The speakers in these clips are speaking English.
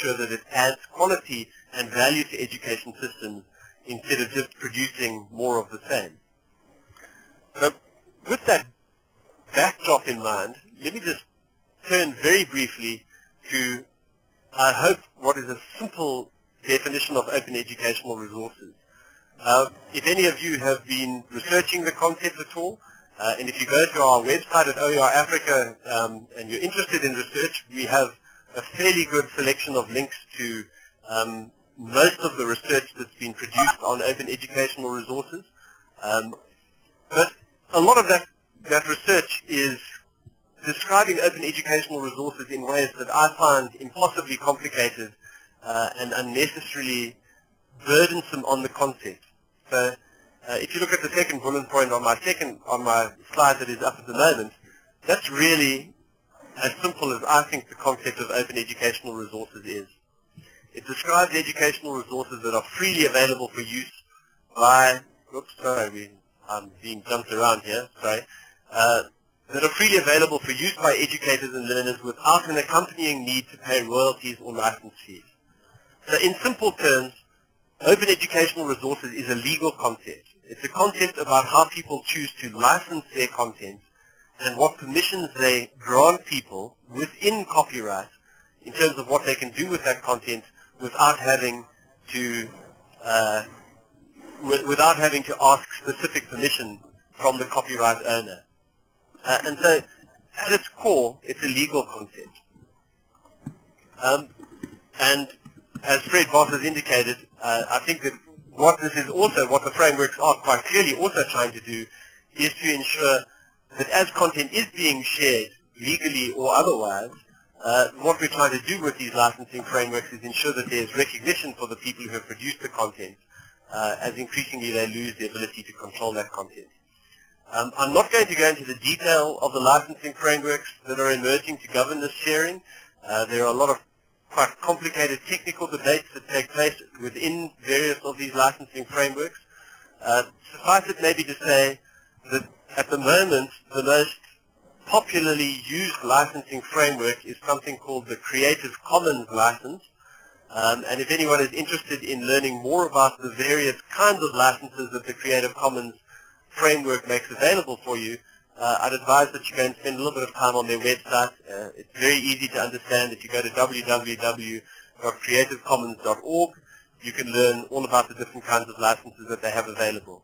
sure that it adds quality and value to education systems instead of just producing more of the same. So with that backdrop in mind, let me just turn very briefly to, I hope, what is a simple definition of open educational resources. If any of you have been researching the concept at all, and if you go to our website at OER Africa and you're interested in research, we have a fairly good selection of links to most of the research that's been produced on open educational resources. But a lot of that research is describing open educational resources in ways that I find impossibly complicated and unnecessarily burdensome on the concept. So if you look at the second bullet point on my slide that is up at the moment, that's really as simple as I think the concept of open educational resources is. It describes educational resources that are freely available for use by, I'm being jumped around here, that are freely available for use by educators and learners without an accompanying need to pay royalties or license fees. So in simple terms, open educational resources is a legal concept. It's a concept about how people choose to license their content and what permissions they grant people within copyright in terms of what they can do with that content without having to ask specific permission from the copyright owner. And so, at its core, it's a legal concept. And as Fred Voss has indicated, I think that what the frameworks are quite clearly also trying to do is to ensure that as content is being shared, legally or otherwise, what we're trying to do with these licensing frameworks is ensure that there's recognition for the people who have produced the content, as increasingly they lose the ability to control that content. I'm not going to go into the detail of the licensing frameworks that are emerging to govern this sharing. There are a lot of quite complicated technical debates that take place within various of these licensing frameworks. Suffice it maybe to say that at the moment, the most popularly used licensing framework is something called the Creative Commons license. And if anyone is interested in learning more about the various kinds of licenses that the Creative Commons framework makes available for you, I'd advise that you go and spend a little bit of time on their website. It's very easy to understand. If you go to www.creativecommons.org, you can learn all about the different kinds of licenses that they have available.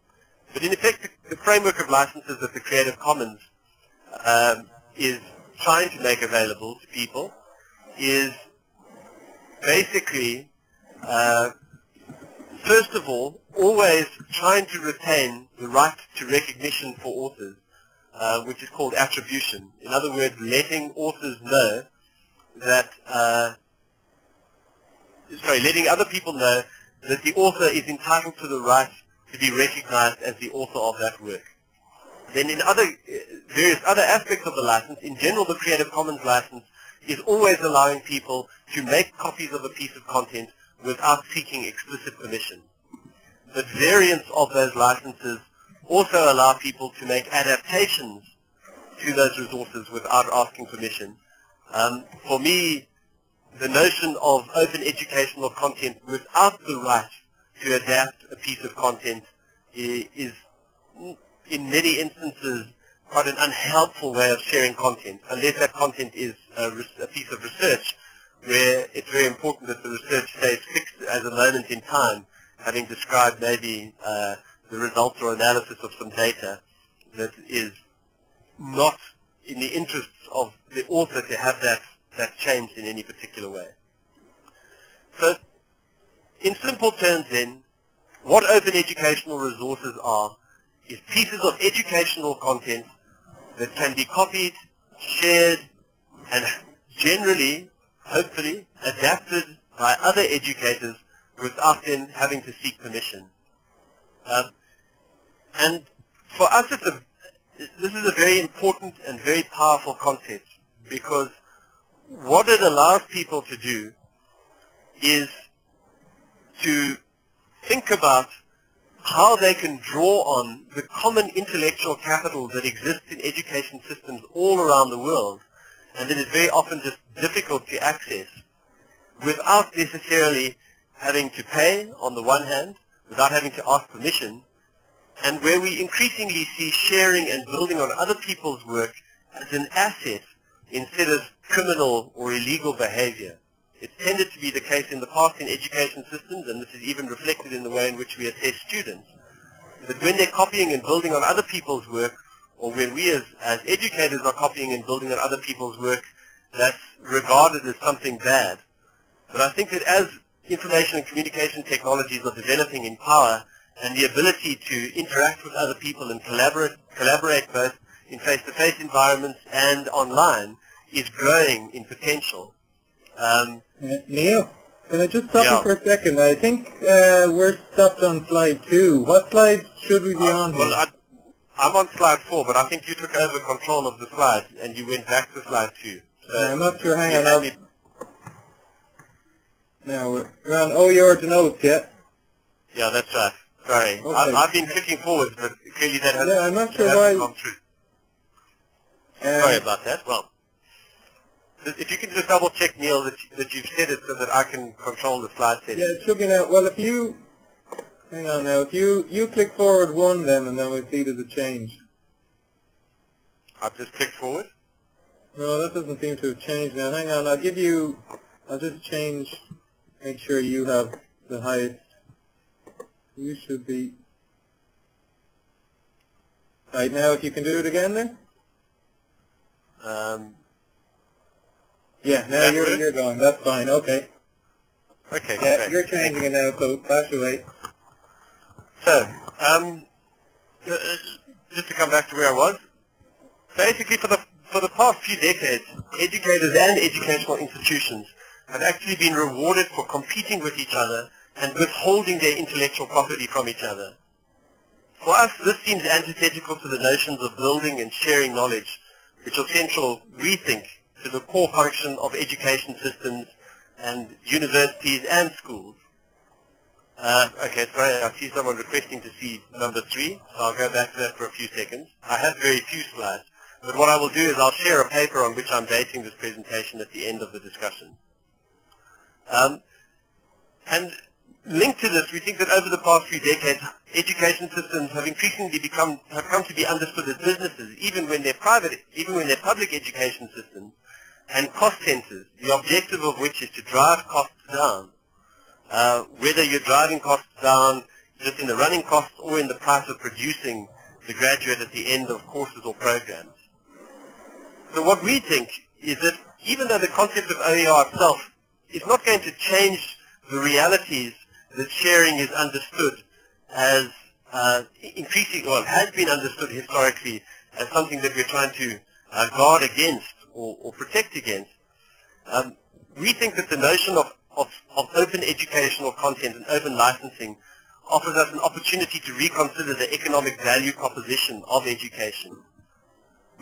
But in effect, the framework of licenses that the Creative Commons is trying to make available to people is basically, first of all, always trying to retain the right to recognition for authors, which is called attribution. In other words, letting authors know that, letting other people know that the author is entitled to the right to be recognized as the author of that work. Then in various other aspects of the license, in general the Creative Commons license is always allowing people to make copies of a piece of content without seeking explicit permission. But variants of those licenses also allow people to make adaptations to those resources without asking permission. For me, the notion of open educational content without the right to adapt a piece of content is in many instances quite an unhelpful way of sharing content, unless that content is a piece of research where it's very important that the research stays fixed as a moment in time, having described maybe the results or analysis of some data that is not in the interests of the author to have that changed in any particular way. So, in simple terms then, what open educational resources are is pieces of educational content that can be copied, shared, and generally, hopefully, adapted by other educators without them having to seek permission. And for us, this is a very important and very powerful concept, because what it allows people to do is to think about how they can draw on the common intellectual capital that exists in education systems all around the world, and that is very often just difficult to access, without necessarily having to pay on the one hand, without having to ask permission, and where we increasingly see sharing and building on other people's work as an asset instead of criminal or illegal behavior. It's tended to be the case in the past in education systems, and this is even reflected in the way in which we assess students, that when they're copying and building on other people's work, or when we as educators are copying and building on other people's work, that's regarded as something bad. But I think that as information and communication technologies are developing in power, and the ability to interact with other people and collaborate both in face-to-face environments and online is growing in potential. Neil, can I just stop you for a second? I think we're stopped on slide 2. What slide should we be on here? Well, I'm on slide 4, but I think you took over control of the slide and you went back to slide 2. So I'm not sure. Hang on. Now we're on OER to notes, yeah? Yeah, that's right. Sorry. Okay. I've been clicking forwards, but clearly that hasn't, I'm not sure why. Gone through. Sorry about that. Well, if you can just double check, Neil, that you've said it so that I can control the slide setting. Yeah, it should be now. Well, if you, hang on now, if you click forward 1 then, and then we'll see there's a change. I've just clicked forward? No, that doesn't seem to have changed now. Hang on, I'll just change, make sure you have the highest. You should be. Right, now if you can do it again there. Yeah, now you're going. That's fine. Okay. Okay. Yeah, great. you're changing it now, so flash away. So, just to come back to where I was, basically for the past few decades, educators and educational institutions have actually been rewarded for competing with each other and withholding their intellectual property from each other. For us, this seems antithetical to the notions of building and sharing knowledge, which are central, we think, to the core function of education systems and universities and schools. Okay, sorry, I see someone requesting to see number 3, so I'll go back to that for a few seconds. I have very few slides, but what I will do is I'll share a paper on which I'm basing this presentation at the end of the discussion. And linked to this, we think that over the past few decades, education systems have increasingly come to be understood as businesses, even when they're public education systems, and cost centers, the objective of which is to drive costs down. Whether you're driving costs down just in the running costs or in the price of producing the graduate at the end of courses or programs. So what we think is that even though the concept of OER itself is not going to change the realities that sharing is understood as has been understood historically as something that we're trying to guard against or protect against, we think that the notion of open educational content and open licensing offers us an opportunity to reconsider the economic value proposition of education.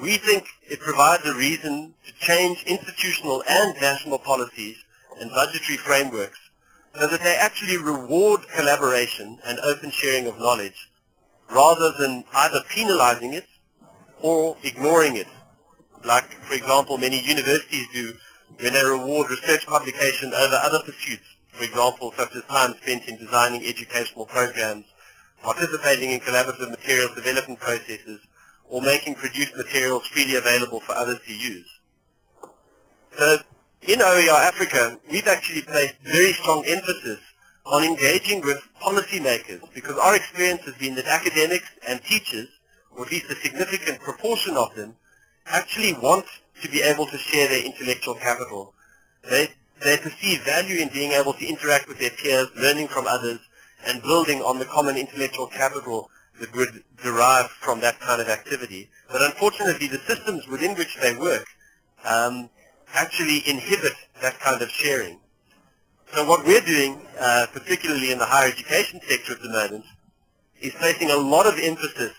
We think it provides a reason to change institutional and national policies and budgetary frameworks so that they actually reward collaboration and open sharing of knowledge rather than either penalizing it or ignoring it, like, for example, many universities do when they reward research publication over other pursuits, for example, such as time spent in designing educational programs, participating in collaborative materials development processes, or making produced materials freely available for others to use. So, in OER Africa, we've actually placed very strong emphasis on engaging with policymakers because our experience has been that academics and teachers, or at least a significant proportion of them, actually want to be able to share their intellectual capital. They perceive value in being able to interact with their peers, learning from others, and building on the common intellectual capital that would derive from that kind of activity. But unfortunately, the systems within which they work actually inhibit that kind of sharing. So what we're doing, particularly in the higher education sector at the moment, is placing a lot of emphasis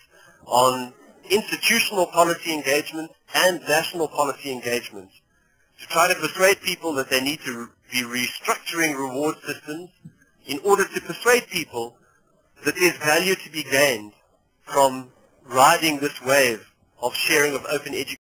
on institutional policy engagement and national policy engagement to try to persuade people that they need to be restructuring reward systems in order to persuade people that there's value to be gained from riding this wave of sharing of open education